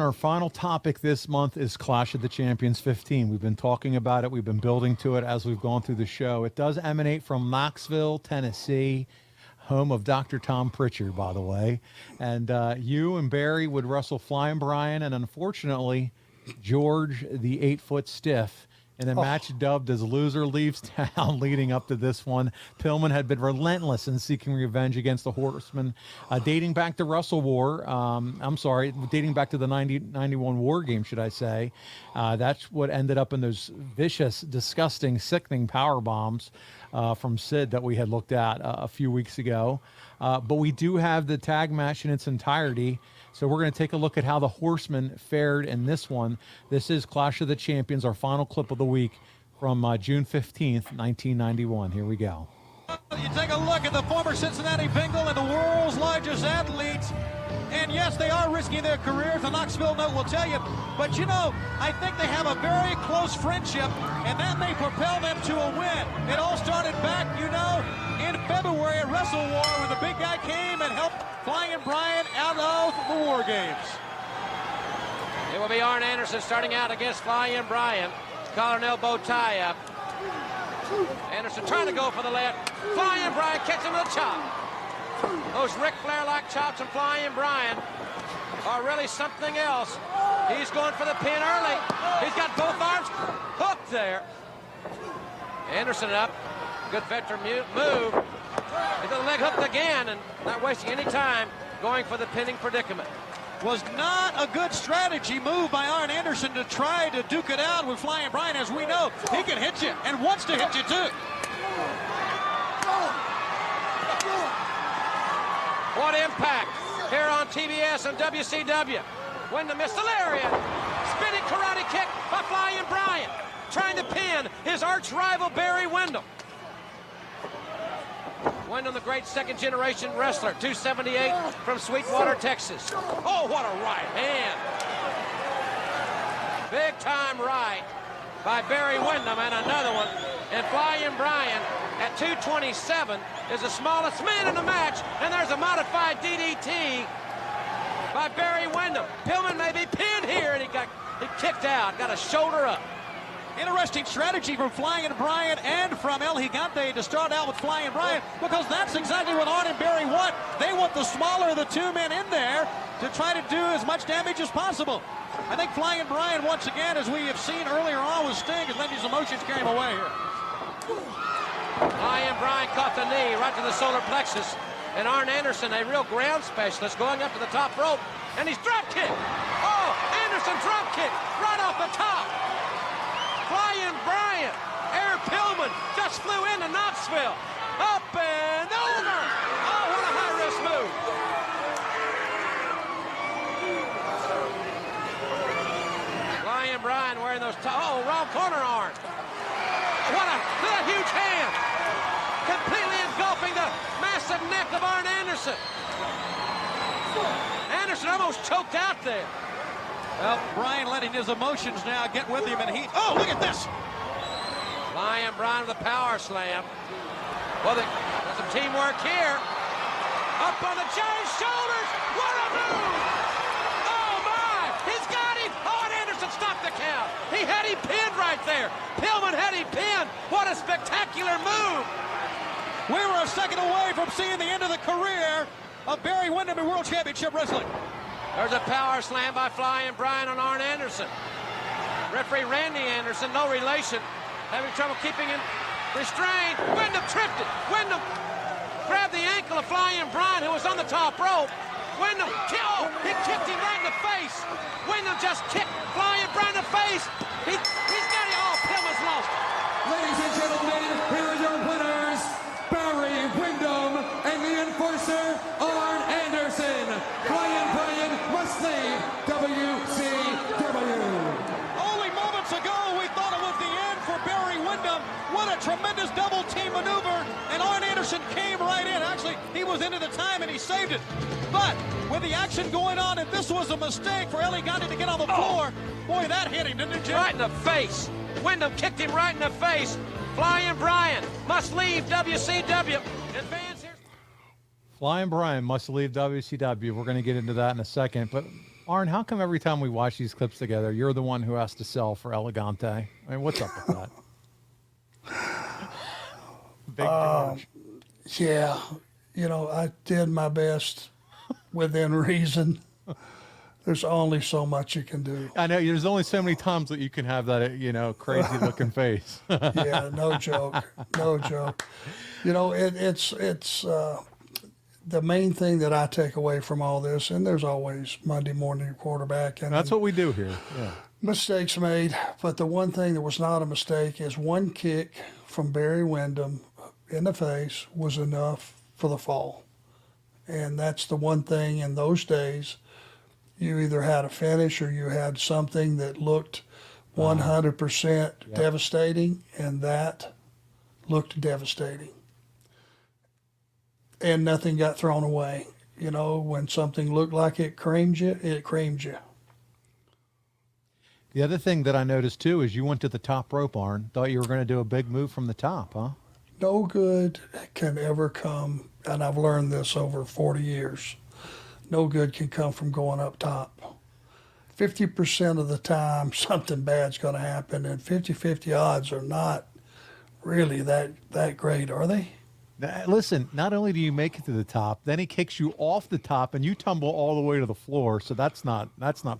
Our final topic this month is Clash of the Champions 15. We've been talking about it. We've been building to it as we've gone through the show. It does emanate from Knoxville, Tennessee, home of Dr. Tom Pritchard, by the way. And you and Barry would wrestle Flying Brian, and unfortunately, George, the 8-foot stiff, in a match dubbed as Loser Leaves Town leading up to this one. Pillman had been relentless in seeking revenge against the Horsemen, dating back to Wrestle War. Dating back to the 91 War Game, should I say. That's what ended up in those vicious, disgusting, sickening power bombs from Sid that we had looked at a few weeks ago. But we do have the tag match in its entirety. So we're going to take a look at how the Horsemen fared in this one. This is Clash of the Champions, our final clip of the week from June 15th, 1991. Here we go. You take a look at the former Cincinnati Bengal and the world's largest athletes. And yes, they are risking their careers, the Knoxville note will tell you. But you know, I think they have a very close friendship, and that may propel them to a win. It all started back, you know, in February at Wrestle War when the big guy came and helped Flying Brian out of the War Games. It will be Arn Anderson starting out against Flying Brian. Collar and elbow tie up. Anderson trying to go for the left. Flying Brian catching with a chop. Those Ric Flair-like chops from Flying Brian are really something else. He's going for the pin early. He's got both arms hooked there. Anderson up. Good veteran move. He's got the leg hooked again and not wasting any time going for the pinning predicament. Was not a good strategy move by Arn Anderson to try to duke it out with Flying Brian. As we know, he can hit you and wants to hit you too. What impact here on TBS and WCW. Windham missed the lariat. Spinning karate kick by Flying Brian. Trying to pin his arch rival Barry Windham. Windham, the great second-generation wrestler, 278 from Sweetwater, Texas. Oh, what a right hand. Big-time right by Barry Windham, and another one. And Flying Brian at 227 is the smallest man in the match, and there's a modified DDT by Barry Windham. Pillman may be pinned here, and he kicked out, got a shoulder up. Interesting strategy from Flying Brian and from El Gigante to start out with Flying Brian, because that's exactly what Arn and Barry want. They want the smaller of the two men in there to try to do as much damage as possible. I think Flying Brian, once again, as we have seen earlier on with Sting, has let his emotions carry him away here. Flying Brian caught the knee right to the solar plexus, and Arn Anderson, a real ground specialist, going up to the top rope, and he's drop kick. Oh, Anderson drop kick right off the top. Flying Brian, Eric Pillman just flew into Knoxville. Up and over. Oh, what a high-risk move. Flying Brian wearing those wrong corner arm. What a huge hand. Completely engulfing the massive neck of Arn Anderson. Anderson almost choked out there. Well, Brian letting his emotions now get with him, and oh, look at this. Flying Brian with a power slam. Well, there's some teamwork here. Up on the giant's shoulders. What a move. Oh, my. He's got him. Oh, and Anderson stopped the count. He had him pinned right there. Pillman had him pinned. What a spectacular move. We were a second away from seeing the end of the career of Barry Windham in World Championship Wrestling. There's a power slam by Flying Brian on Arn Anderson. Referee Randy Anderson, no relation, having trouble keeping him restrained. Windham tripped it. Windham grabbed the ankle of Flying Brian, who was on the top rope. Windham, he kicked him right in the face. Windham just kicked Flying Brian in the face. He's got it. Oh, Pillman's lost it. Ladies and gentlemen, here are your winners, Barry Windham and the enforcer, Arn Anderson. Flying Brian must leave WCW. Only moments ago, we thought it was the end for Barry Windham. What a tremendous double team maneuver, and Arn Anderson came right in. Actually, he was into the time, and he saved it. But with the action going on, and this was a mistake for El Gigante to get on the floor, boy, that hit him, didn't it, Jim? Right in the face. Wyndham kicked him right in the face. Flying Brian must leave WCW. Advance here. Flying Brian must leave WCW. We're going to get into that in a second. But Arn, how come every time we watch these clips together, you're the one who has to sell for Elegante? I mean, what's up with that? Big George. Yeah, I did my best within reason. There's only so much you can do. I know there's only so many times that you can have that, crazy looking face. Yeah, no joke, no joke. It's the main thing that I take away from all this, and there's always Monday morning quarterback, and That's what we do here. Yeah. mistakes made. But the one thing that was not a mistake is one kick from Barry Windham in the face was enough for the fall. And that's the one thing in those days, you either had a finish or you had something that looked 100% devastating, and that looked devastating. And nothing got thrown away. When something looked like it creamed you, it creamed you. The other thing that I noticed too is you went to the top rope, Arn. Thought you were going to do a big move from the top, huh? No good can ever come, and I've learned this over 40 years. No good can come from going up top. 50% of the time, something bad's going to happen, and 50-50 odds are not really that great, are they? Listen, not only do you make it to the top, then he kicks you off the top and you tumble all the way to the floor. So that's not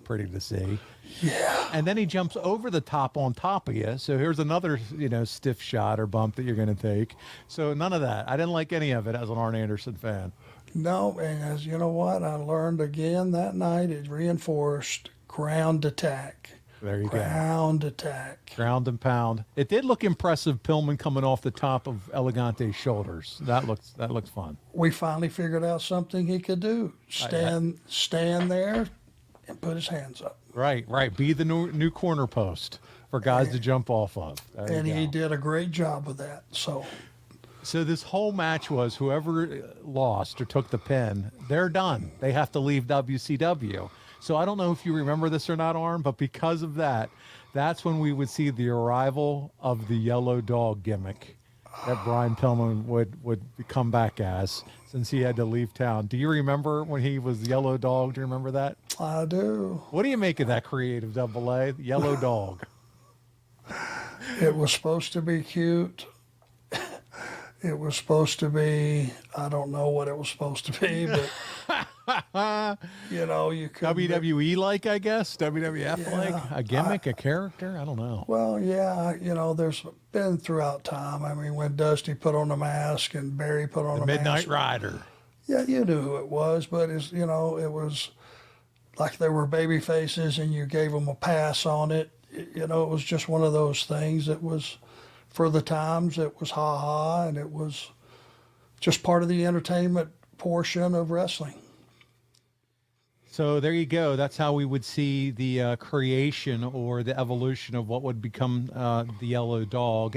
pretty to see. Yeah. And then he jumps over the top on top of you. So here's another, stiff shot or bump that you're going to take. So none of that. I didn't like any of it as an Arn Anderson fan. No, and as you know what, I learned again that night, it reinforced ground attack. There you Ground attack. Ground and pound. It did look impressive, Pillman coming off the top of Elegante's shoulders. That looks fun. We finally figured out something he could do. Stand there and put his hands up. Right. Be the new corner post for guys to jump off of. And he did a great job with that. So this whole match was whoever lost or took the pin, they're done. They have to leave WCW. So I don't know if you remember this or not, Arn, but because of that, that's when we would see the arrival of the yellow dog gimmick that Brian Pillman would come back as, since he had to leave town. Do you remember when he was yellow dog? Do you remember that? I do. What do you make of that creative double-A, yellow dog? It was supposed to be cute. It was supposed to be, I don't know what it was supposed to be, but you could. WWE like, I guess? WWF like? A gimmick, a character? I don't know. Well, yeah, there's been throughout time. I mean, when Dusty put on the mask and Barry put on the Midnight mask. Rider. Yeah, you knew who it was, but it was like they were baby faces and you gave them a pass on it. It was just one of those things that was, for the times, it was ha-ha, and it was just part of the entertainment portion of wrestling. So there you go. That's how we would see the creation or the evolution of what would become the yellow dog.